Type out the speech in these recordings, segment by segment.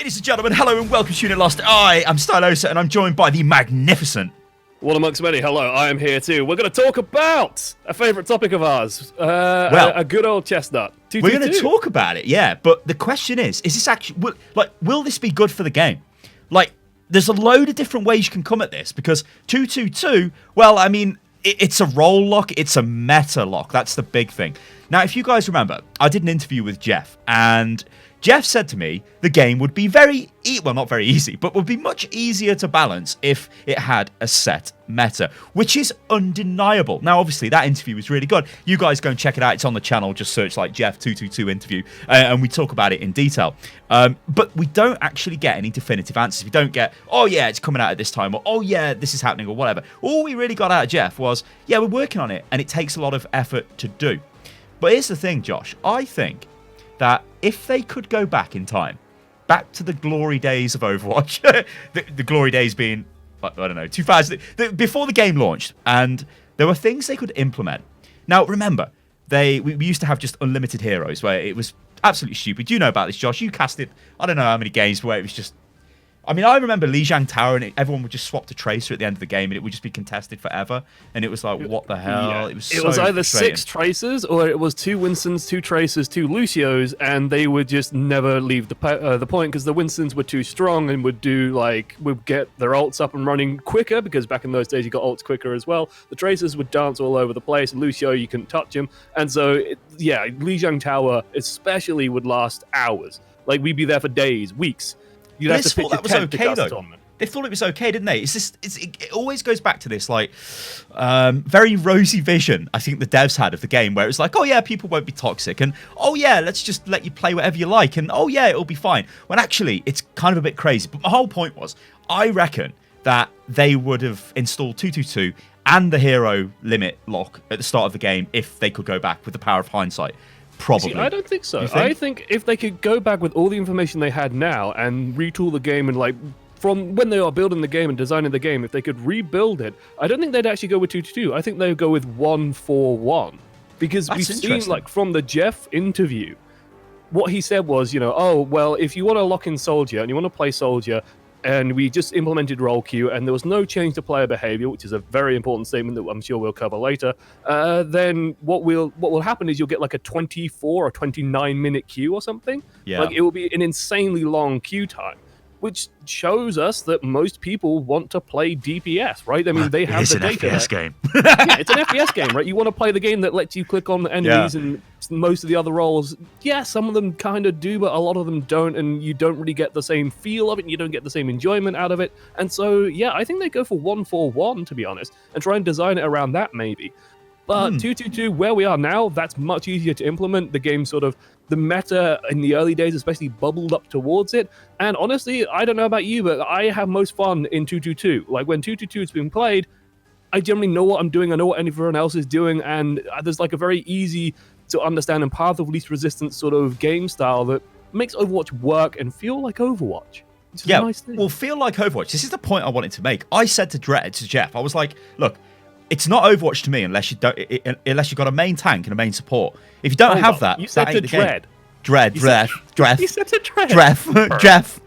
Ladies and gentlemen, hello and welcome to Unit Lost. I am Stylosa and I'm joined by the magnificent... One amongst many, hello, I am here too. We're going to talk about a favourite topic of ours, a good old chestnut. We're going to talk about it, yeah, but the question is this actually, will this be good for the game? Like, there's a load of different ways you can come at this, because 222, well, I mean, it's a role lock, it's a meta lock, that's the big thing. Now, if you guys remember, I did an interview with Jeff, and Jeff said to me the game would be not very easy, but would be much easier to balance if it had a set meta, which is undeniable. Now, obviously, that interview was really good. You guys go and check it out. It's on the channel. Just search like Jeff 222 interview, and we talk about it in detail. But we don't actually get any definitive answers. We don't get, oh, yeah, it's coming out at this time, or oh, yeah, this is happening, or whatever. All we really got out of Jeff was, yeah, we're working on it, and it takes a lot of effort to do. But here's the thing, Josh. I think that if they could go back in time, back to the glory days of Overwatch, the glory days being, I don't know, 2000, before the game launched, and there were things they could implement. Now, remember, we used to have just unlimited heroes, where it was absolutely stupid. You know about this, Josh. You casted, I don't know how many games where it was just... I mean, I remember Lijiang Tower, and everyone would just swap to Tracer at the end of the game, and it would just be contested forever. And it was like, what the hell? Yeah. It was either frustrating. 6 Tracers, or it was 2 Winstons, 2 Tracers, 2 Lucios, and they would just never leave the point, because the Winstons were too strong and would get their ults up and running quicker, because back in those days you got ults quicker as well. The Tracers would dance all over the place, and Lucio, you couldn't touch him. And so, Lijiang Tower especially would last hours. Like, we'd be there for days, weeks. You'd have to pitch a tent to cast tournament. They thought it was okay, didn't they? It always goes back to this, like, very rosy vision I think the devs had of the game, where it's like, oh yeah, people won't be toxic, and oh yeah, let's just let you play whatever you like, and oh yeah, it'll be fine. When actually, it's kind of a bit crazy. But my whole point was, I reckon that they would have installed 222 and the hero limit lock at the start of the game if they could go back with the power of hindsight. Probably. See, I don't think so. I think if they could go back with all the information they had now and retool the game, and like from when they are building the game and designing the game, if they could rebuild it, I don't think they'd actually go with 222. I think they would go with 141, because we've seen, like, from the Jeff interview, what he said was, oh well, if you want to lock in Soldier and you want to play Soldier, and we just implemented role queue, and there was no change to player behavior, which is a very important statement that I'm sure we'll cover later. Then what will happen is you'll get like a 24 or 29-minute queue or something. Yeah. Like, it will be an insanely long queue time, which shows us that most people want to play DPS, right? I mean, they have the data. It's an FPS game. Yeah, it's an FPS game, right? You want to play the game that lets you click on the enemies, and most of the other roles, yeah, some of them kind of do, but a lot of them don't, and you don't really get the same feel of it, and you don't get the same enjoyment out of it. And so, yeah, I think they go for 141, to be honest, and try and design it around that, maybe. But 222, where we are now, that's much easier to implement. The game sort of, the meta in the early days especially bubbled up towards it. And honestly, I don't know about you, but I have most fun in 222. Like, when 222 is being played, I generally know what I'm doing, I know what everyone else is doing, and there's like a very easy to understand and path of least resistance sort of game style that makes Overwatch work and feel like Overwatch. Yeah, nice thing. Well, feel like Overwatch. This is the point I wanted to make. I said to Jeff, I was like, look, it's not Overwatch to me unless you've got a main tank and a main support. If you don't have that, you said that to Dread. Dread. You said to Dread. Jeff.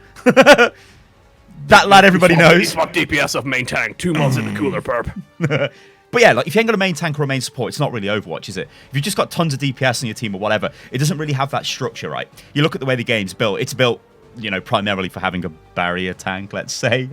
That lad everybody knows. Swap DPS of main tank, 2 mods in the cooler, perp. But yeah, like, if you ain't got a main tank or a main support, it's not really Overwatch, is it? If you've just got tons of DPS on your team or whatever, it doesn't really have that structure, right? You look at the way the game's built. It's built, primarily for having a barrier tank, let's say,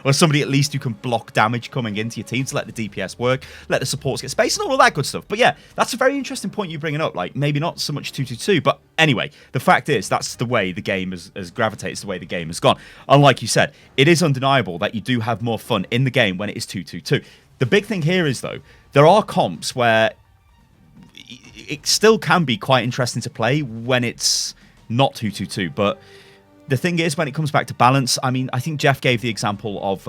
or somebody at least who can block damage coming into your team to let the DPS work, let the supports get space, and all of that good stuff. But yeah, that's a very interesting point you're bringing up. Like, maybe not so much 222, but anyway, the fact is that's the way the game has gravitated, it's the way the game has gone. And like you said, it is undeniable that you do have more fun in the game when it is 222. The big thing here is, though, there are comps where it still can be quite interesting to play when it's not 222, but the thing is, when it comes back to balance, I mean, I think Jeff gave the example of,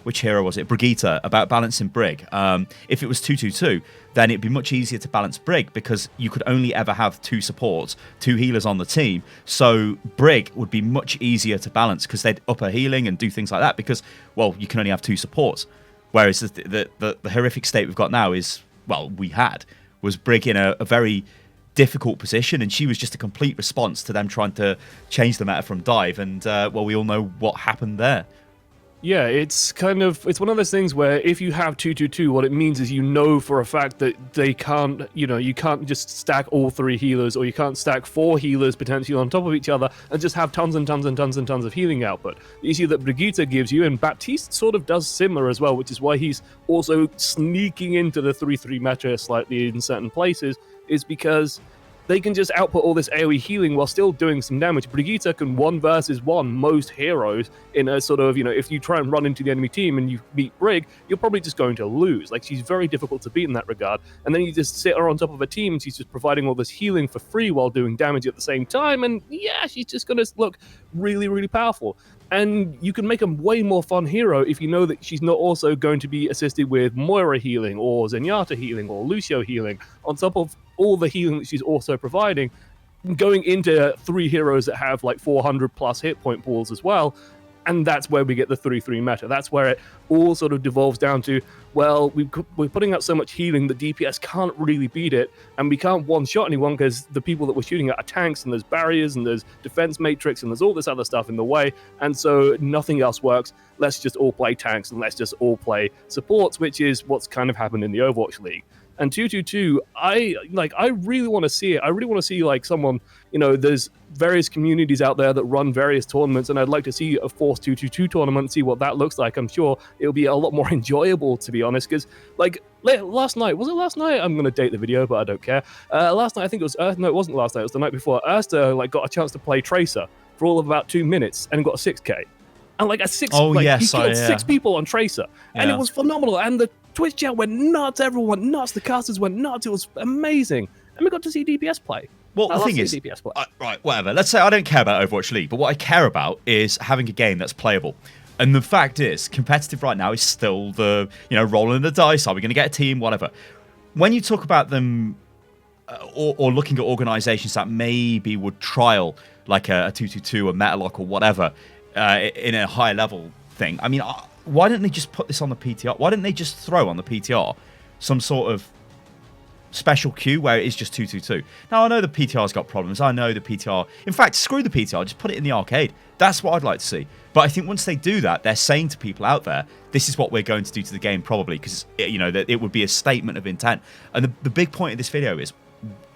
which hero was it? Brigitta, about balancing Brig. If it was 222, then it'd be much easier to balance Brig, because you could only ever have 2 supports, 2 healers on the team. So Brig would be much easier to balance, because they'd up her healing and do things like that, because, well, you can only have 2 supports. Whereas the horrific state we've got now is, well, was Brig in a very difficult position, and she was just a complete response to them trying to change the meta from dive, and well, we all know what happened there. Yeah, it's one of those things where if you have 2-2-2, what it means is for a fact that they can't, you can't just stack all 3 healers, or you can't stack 4 healers potentially on top of each other and just have tons and tons and tons and tons of healing output. The issue that Brigitta gives you, and Baptiste sort of does similar as well, which is why he's also sneaking into the 3-3 meta slightly in certain places, is because they can just output all this AoE healing while still doing some damage. Brigitta can 1 versus 1 most heroes in a sort of, if you try and run into the enemy team and you beat Brig, you're probably just going to lose. Like, she's very difficult to beat in that regard. And then you just sit her on top of a team and she's just providing all this healing for free while doing damage at the same time. And yeah, she's just going to look really, really powerful. And you can make a way more fun hero if you know that she's not also going to be assisted with Moira healing or Zenyatta healing or Lucio healing, on top of all the healing that she's also providing, going into 3 heroes that have like 400 plus hit point pools as well. And that's where we get the 3-3 meta. That's where it all sort of devolves down to, well, we're putting out so much healing that DPS can't really beat it, and we can't one-shot anyone because the people that we're shooting at are tanks, and there's barriers, and there's defense matrix, and there's all this other stuff in the way, and so nothing else works. Let's just all play tanks, and let's just all play supports, which is what's kind of happened in the Overwatch League. And 2-2-2, I really want to see it. I really want to see like someone, there's various communities out there that run various tournaments, and I'd like to see a forced 2-2-2 tournament and see what that looks like. I'm sure it'll be a lot more enjoyable, to be honest, because like last night, was it last night? I'm going to date the video, but I don't care. Last night, I think it was, no, it wasn't last night, it was the night before. Ersta got a chance to play Tracer for all of about 2 minutes and got a 6k. And like a 6, he killed 6 people on Tracer, and it was phenomenal. And the Twitch chat went nuts, everyone went nuts, the casters went nuts. It was amazing, and we got to see DPS play. Well, the thing is, right, whatever. Let's say I don't care about Overwatch League, but what I care about is having a game that's playable. And the fact is, competitive right now is still the rolling the dice. Are we going to get a team? Whatever. When you talk about them, or looking at organisations that maybe would trial like a 2-2-2, a Metalock, or whatever, in a high level thing. I mean, why don't they just put this on the PTR? Why don't they just throw on the PTR some sort of special queue where it is just 2-2-2? Now, I know the PTR's got problems. I know the PTR... In fact, screw the PTR. Just put it in the arcade. That's what I'd like to see. But I think once they do that, they're saying to people out there, this is what we're going to do to the game probably, because that it would be a statement of intent. And the big point of this video is,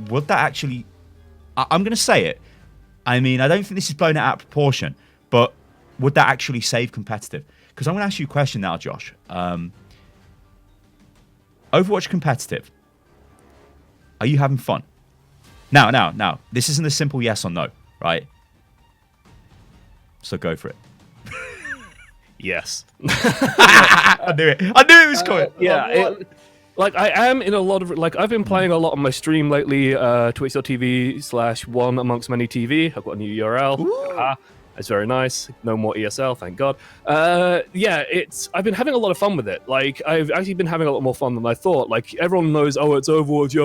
would that actually... I'm going to say it. I mean, I don't think this is blown out of proportion, but would that actually save competitive? Because I'm going to ask you a question now, Josh. Overwatch competitive. Are you having fun? Now. This isn't a simple yes or no, right? So go for it. Yes. I knew it. I knew it was coming. I am in a lot of... I've been playing a lot on my stream lately, twitch.tv/one amongst many TV. I've got a new URL. It's very nice. No more ESL, thank God. I've been having a lot of fun with it. Like, I've actually been having a lot more fun than I thought. Like, everyone knows, it's Overwatch,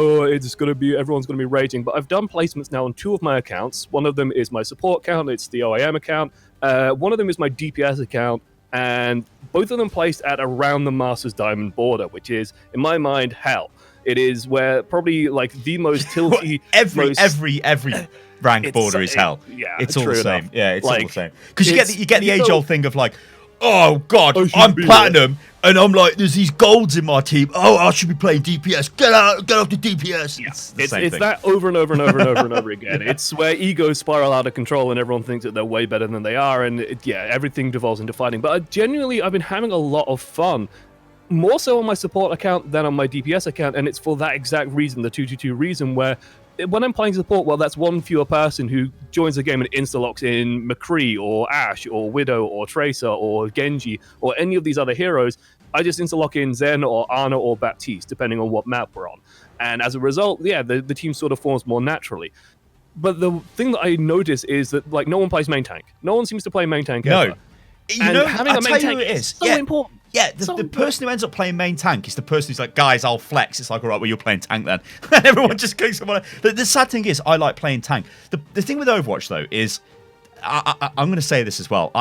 everyone's gonna be raging. But I've done placements now on 2 of my accounts. One of them is my support account, it's the OIM account. One of them is my DPS account, and both of them placed at around the Masters Diamond border, which is, in my mind, hell. It is where probably like the most tilty... every rank border is hell. Yeah, it's all the same. Enough. Yeah, it's all the same. Because you get the age-old thing of like, oh God, I'm platinum, and I'm like, there's these golds in my team. Oh, I should be playing DPS. Get off the DPS. Yeah. It's that over and over and over and over and over again. It's where egos spiral out of control, and everyone thinks that they're way better than they are, and everything devolves into fighting. But I've been having a lot of fun. More so on my support account than on my DPS account, and it's for that exact reason, the 2-2-2 reason, where when I'm playing support, well, that's one fewer person who joins the game and insta-locks in McCree or Ashe or Widow or Tracer or Genji or any of these other heroes. I just insta-lock in Zen or Ana or Baptiste, depending on what map we're on. And as a result, the team sort of forms more naturally. But the thing that I notice is that like no one plays main tank. No one seems to play main tank ever. Having a main tank is so important. Yeah, the person who ends up playing main tank is the person who's like, guys, I'll flex. It's like, all right, well, you're playing tank then. And everyone just goes somewhere. The sad thing is, I like playing tank. The thing with Overwatch, though, is, I'm going to say this as well.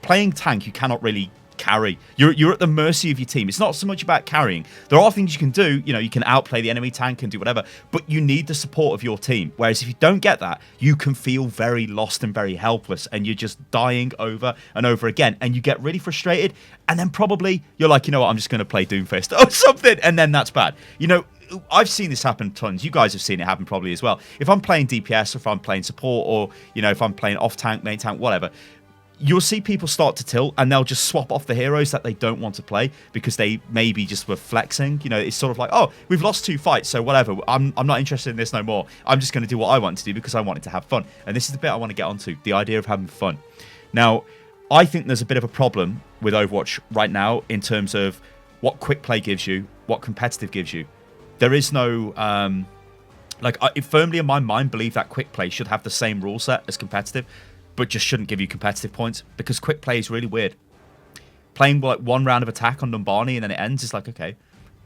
Playing tank, you cannot really carry. You're at the mercy of your team. It's not so much about carrying. There are things you can do. You can outplay the enemy tank and do whatever, but you need the support of your team. Whereas if you don't get that, you can feel very lost and very helpless, and you're just dying over and over again, and you get really frustrated, and then probably you're like, you know what, I'm just going to play Doomfist or something, and then that's bad. I've seen this happen tons. You guys have seen it happen probably as well. If I'm playing DPS, or if I'm playing support, or if I'm playing off tank, main tank, whatever, you'll see people start to tilt, and they'll just swap off the heroes that they don't want to play because they maybe just were flexing. It's sort of like, oh, we've lost 2 fights, so whatever. I'm not interested in this no more. I'm just going to do what I want to do because I want it to have fun. And this is the bit I want to get onto, the idea of having fun. Now, I think there's a bit of a problem with Overwatch right now in terms of what quick play gives you, what competitive gives you. There is no, I firmly in my mind believe that quick play should have the same rule set as competitive, but just shouldn't give you competitive points because quick play is really weird. Playing like one round of attack on Numbani and then it ends is like, okay,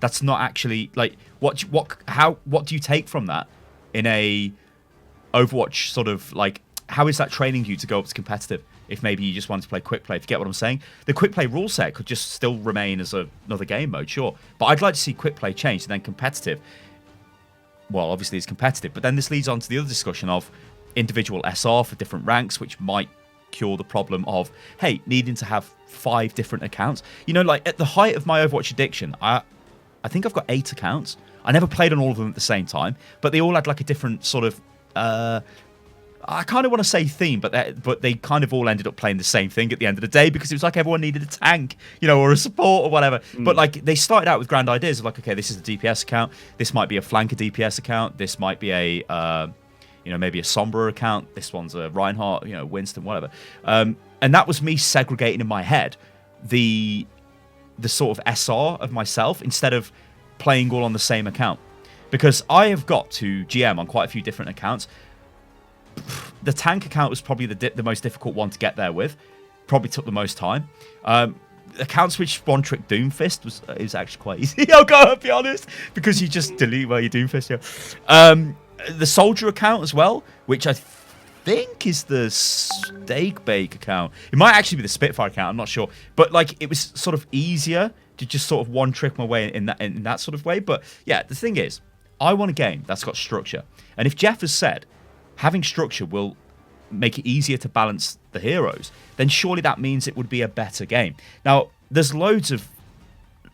that's not actually like what do you take from that in a Overwatch sort of like, how is that training you to go up to competitive if maybe you just want to play quick play? If you get what I'm saying, the quick play rule set could just still remain as another game mode, sure, but I'd like to see quick play change and then competitive. Well, obviously it's competitive, but then this leads on to the other discussion of individual SR for different ranks, which might cure the problem of, hey, needing to have 5 different accounts. Like at the height of my Overwatch addiction, I think I've got 8 accounts. I never played on all of them at the same time, but they all had like a different sort of I kind of want to say theme, but they kind of all ended up playing the same thing at the end of the day because it was like everyone needed a tank, or a support or whatever. But like they started out with grand ideas of like, okay, this is a DPS account, this might be a flanker DPS account, this might be a maybe a Sombra account, this one's a Reinhardt, Winston, whatever. And that was me segregating in my head the sort of SR of myself instead of playing all on the same account. Because I have got to GM on quite a few different accounts. The tank account was probably the most difficult one to get there with. Probably took the most time. Accounts which one-trick Doomfist is actually quite easy. I'll be honest, because you just delete where you Doomfist. Yeah. The soldier account as well, which I think is the steak bake account. It might actually be the Spitfire account. I'm not sure, but like it was sort of easier to just sort of one-trick my way in that sort of way. But yeah, the thing is, I want a game that's got structure, and if Jeff has said having structure will make it easier to balance the heroes, then surely that means it would be a better game. Now, there's loads of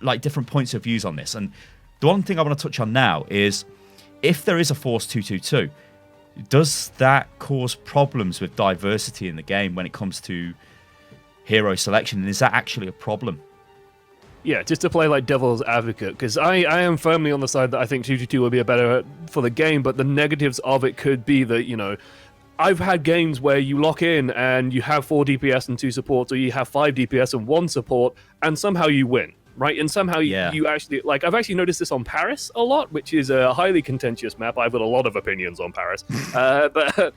like different points of views on this, and the one thing I want to touch on now is if there is a Force 2-2-2, does that cause problems with diversity in the game when it comes to hero selection, and is that actually a problem? Yeah, just to play like devil's advocate, because I am firmly on the side that I think 2-2-2 would be a better for the game, but the negatives of it could be that, I've had games where you lock in and you have 4 DPS and 2 supports, or you have 5 DPS and 1 support, and somehow you win, right? And somehow you actually, like, I've actually noticed this on Paris a lot, which is a highly contentious map. I've got a lot of opinions on Paris, but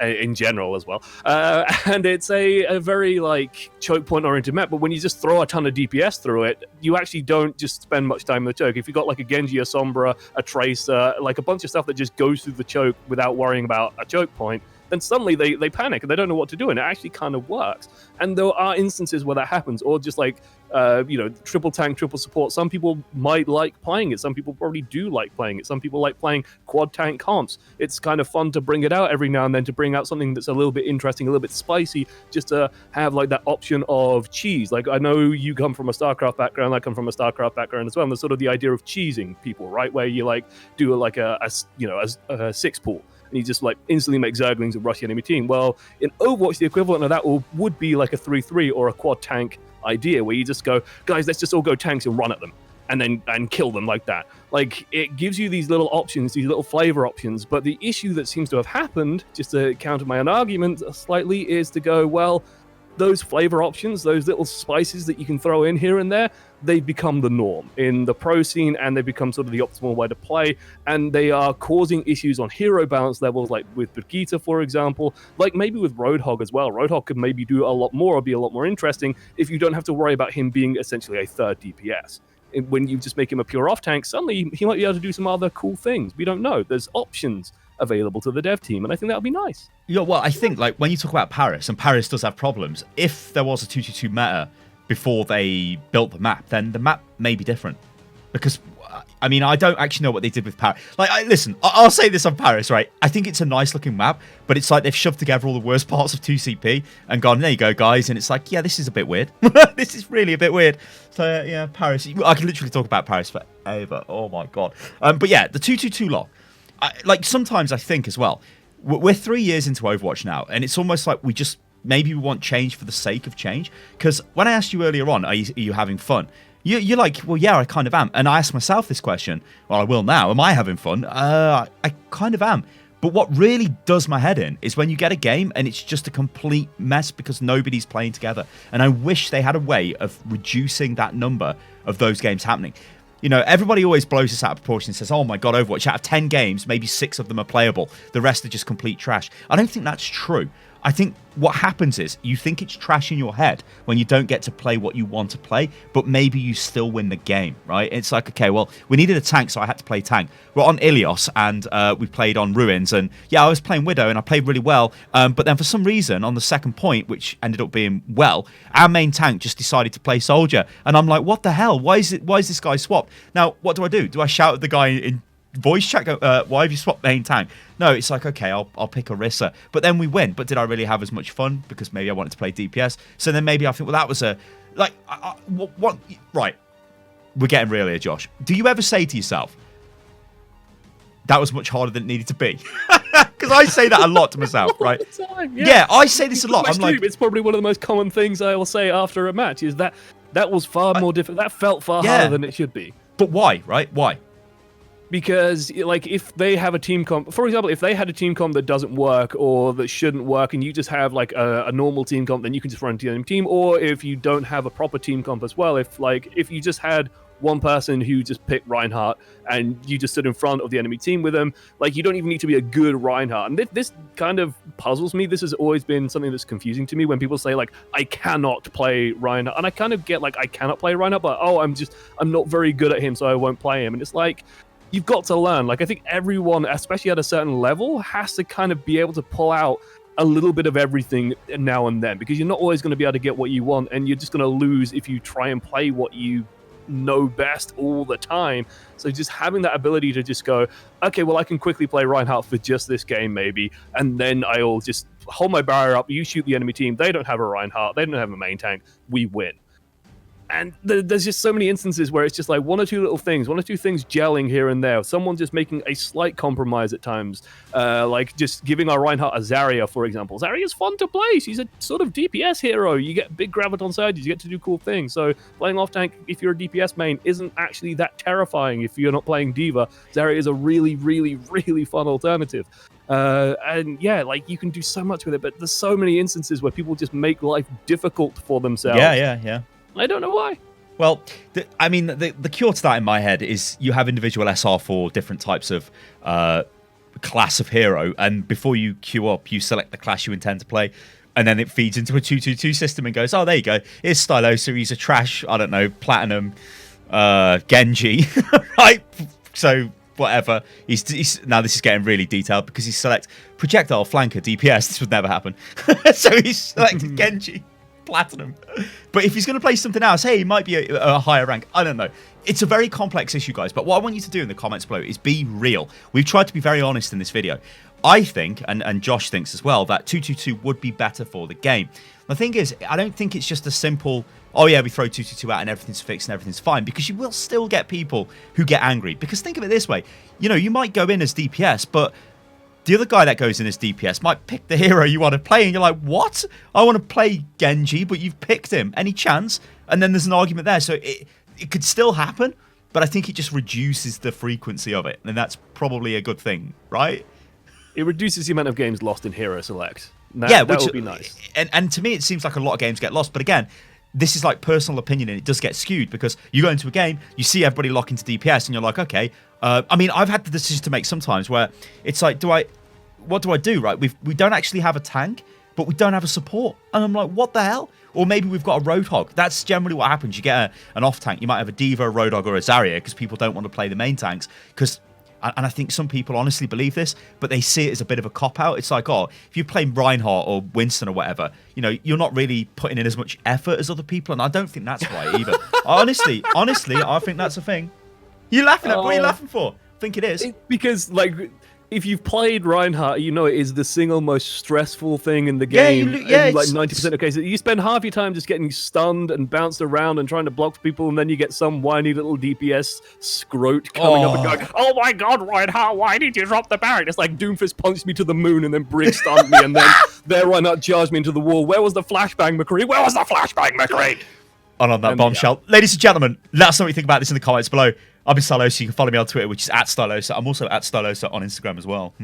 in general as well. And it's a very like choke point oriented map, but when you just throw a ton of DPS through it, you actually don't just spend much time in the choke. If you've got like a Genji, a Sombra, a Tracer, like a bunch of stuff that just goes through the choke without worrying about a choke point, then suddenly they panic and they don't know what to do, and it actually kind of works. And there are instances where that happens, or just like triple tank, triple support. Some people might like playing it. Some people probably do like playing it. Some people like playing quad tank comps. It's kind of fun to bring it out every now and then, to bring out something that's a little bit interesting, a little bit spicy, just to have like that option of cheese. Like I know you come from a StarCraft background, I come from a StarCraft background as well, and there's sort of the idea of cheesing people, right? Where you like do like a 6 pool. And you just like instantly make Zerglings and rush the enemy team. Well, in Overwatch, the equivalent of that would be like a 3-3 or a quad tank idea, where you just go, guys, let's just all go tanks and run at them, and kill them like that. Like it gives you these little options, these little flavor options. But the issue that seems to have happened, just to counter my own argument slightly, is to go, well, those flavor options, those little spices that you can throw in here and there, they've become the norm in the pro scene, and they've become sort of the optimal way to play, and they are causing issues on hero balance levels, like with Brigitta, for example, like maybe with Roadhog as well. Roadhog could maybe do a lot more, or be a lot more interesting, if you don't have to worry about him being essentially a third DPS. When you just make him a pure off tank, suddenly he might be able to do some other cool things. We don't know. There's options available to the dev team, and I think that would be nice. Yeah, well, I think like when you talk about Paris, and Paris does have problems, if there was a 2-2-2 meta before they built the map, then the map may be different. Because, I mean, I don't actually know what they did with Paris. Like, listen, I'll say this on Paris, right? I think it's a nice looking map, but it's like they've shoved together all the worst parts of 2CP and gone, there you go, guys. And it's like, yeah, this is a bit weird. This is really a bit weird. So, yeah, Paris. I can literally talk about Paris forever. Oh, my God. But yeah, the 222 lock. Like, sometimes I think as well, we're 3 years into Overwatch now, and it's almost like maybe we want change for the sake of change. Because when I asked you earlier on, are you having fun? You're like, well, yeah, I kind of am. And I asked myself this question. Well, I will now. Am I having fun? I kind of am. But what really does my head in is when you get a game and it's just a complete mess because nobody's playing together. And I wish they had a way of reducing that number of those games happening. You know, everybody always blows this out of proportion and says, oh my God, Overwatch, out of 10 games, maybe 6 of them are playable. The rest are just complete trash. I don't think that's true. I think what happens is you think it's trash in your head when you don't get to play what you want to play, but maybe you still win the game, right? It's like, okay, well, we needed a tank, so I had to play tank. We're on Ilios, and we played on Ruins, and yeah, I was playing Widow, and I played really well, but then for some reason, on the second point, which ended up being well, our main tank just decided to play Soldier, and I'm like, what the hell? Why is this guy swapped? Now, what do? Do I shout at the guy in voice chat, go, why have you swapped main tank? No, it's like, okay, I'll pick Orisa. But then we win. But did I really have as much fun? Because maybe I wanted to play DPS. So then maybe I think, well, that was what? Right. We're getting real here, Josh. Do you ever say to yourself, that was much harder than it needed to be? Because I say that a lot to myself, right? All the time, yeah, I say this a lot. I'm like, it's probably one of the most common things I will say after a match is that was far more difficult. That felt far harder than it should be. But why, right? Why? Because, like, if they have a team comp, for example, if they had a team comp that doesn't work or that shouldn't work, and you just have like a normal team comp, then you can just run to the enemy team. Or if you don't have a proper team comp as well, if you just had one person who just picked Reinhardt and you just stood in front of the enemy team with them, like, you don't even need to be a good Reinhardt. And this kind of puzzles me. This has always been something that's confusing to me when people say, like, I cannot play Reinhardt. And I kind of get, like, I cannot play Reinhardt, but I'm not very good at him, so I won't play him. And it's like, you've got to learn. Like, I think everyone, especially at a certain level, has to kind of be able to pull out a little bit of everything now and then, because you're not always going to be able to get what you want, and you're just going to lose if you try and play what you know best all the time. So just having that ability to just go, okay, well, I can quickly play Reinhardt for just this game maybe, and then I'll just hold my barrier up, you shoot the enemy team, they don't have a Reinhardt, they don't have a main tank, we win. And there's just so many instances where it's just like one or two things gelling here and there. Someone just making a slight compromise at times. Like just giving our Reinhardt a Zarya, for example. Zarya's fun to play. She's a sort of DPS hero. You get big graviton surges. You get to do cool things. So playing off tank, if you're a DPS main, isn't actually that terrifying if you're not playing Diva. Zarya is a really, really, really fun alternative. And yeah, like you can do so much with it, but there's so many instances where people just make life difficult for themselves. Yeah. I don't know why. Well, the cure to that in my head is you have individual SR for different types of class of hero, and before you queue up, you select the class you intend to play, and then it feeds into a 2-2-2 system and goes, oh, there you go. Here's Stylosa. He's a trash, I don't know, platinum Genji, right? So whatever. He's now this is getting really detailed because he selects projectile flanker DPS. This would never happen. So he's selected Genji. Platinum. But if he's going to play something else, hey, he might be a higher rank. I don't know. It's a very complex issue, guys. But what I want you to do in the comments below is be real. We've tried to be very honest in this video. I think, and Josh thinks as well, that 2-2-2 would be better for the game. The thing is, I don't think it's just a simple, oh yeah, we throw 2-2-2 out and everything's fixed and everything's fine, because you will still get people who get angry. Because think of it this way, you know, you might go in as DPS, but the other guy that goes in as DPS might pick the hero you want to play, and you're like, what? I want to play Genji, but you've picked him. Any chance? And then there's an argument there. So it could still happen, but I think it just reduces the frequency of it, and that's probably a good thing, right? It reduces the amount of games lost in Hero Select. That would be nice. And to me, it seems like a lot of games get lost. But again, this is like personal opinion, and it does get skewed because you go into a game, you see everybody lock into DPS, and you're like, okay. I mean, I've had the decision to make sometimes where it's like, what do I do, right? We don't actually have a tank, but we don't have a support. And I'm like, what the hell? Or maybe we've got a Roadhog. That's generally what happens. You get an off tank. You might have a Diva, a Roadhog, or a Zarya because people don't want to play the main tanks. Because and I think some people honestly believe this, but they see it as a bit of a cop-out. It's like, oh, if you're playing Reinhardt or Winston or whatever, you know, you're not really putting in as much effort as other people, and I don't think that's right either. honestly, I think that's a thing. You're laughing at what are you laughing for? I think it is. Because, like, if you've played Reinhardt, you know it is the single most stressful thing in the game. In like 90% of cases. You spend half your time just getting stunned and bounced around and trying to block people, and then you get some whiny little DPS scrote coming up and going, oh my god, Reinhardt, why did you drop the barret? It's like Doomfist punched me to the moon and then Brig stunned me, and then there Reinhardt charged me into the wall. Where was the flashbang, McCree? Where was the flashbang, McCree? And on that bombshell, ladies and gentlemen, let us know what you think about this in the comments below. I've been Stylosa. You can follow me on Twitter, which is @Stylosa. I'm also @Stylosa on Instagram as well.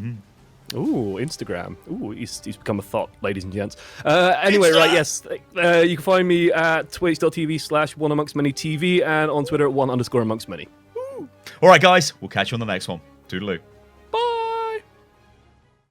Ooh, Instagram. Ooh, he's become a thought, ladies and gents. Anyway, right, yes. You can find me at twitch.tv/oneamongstmanytv and on Twitter at one_amongstmany. All right, guys. We'll catch you on the next one. Toodaloo.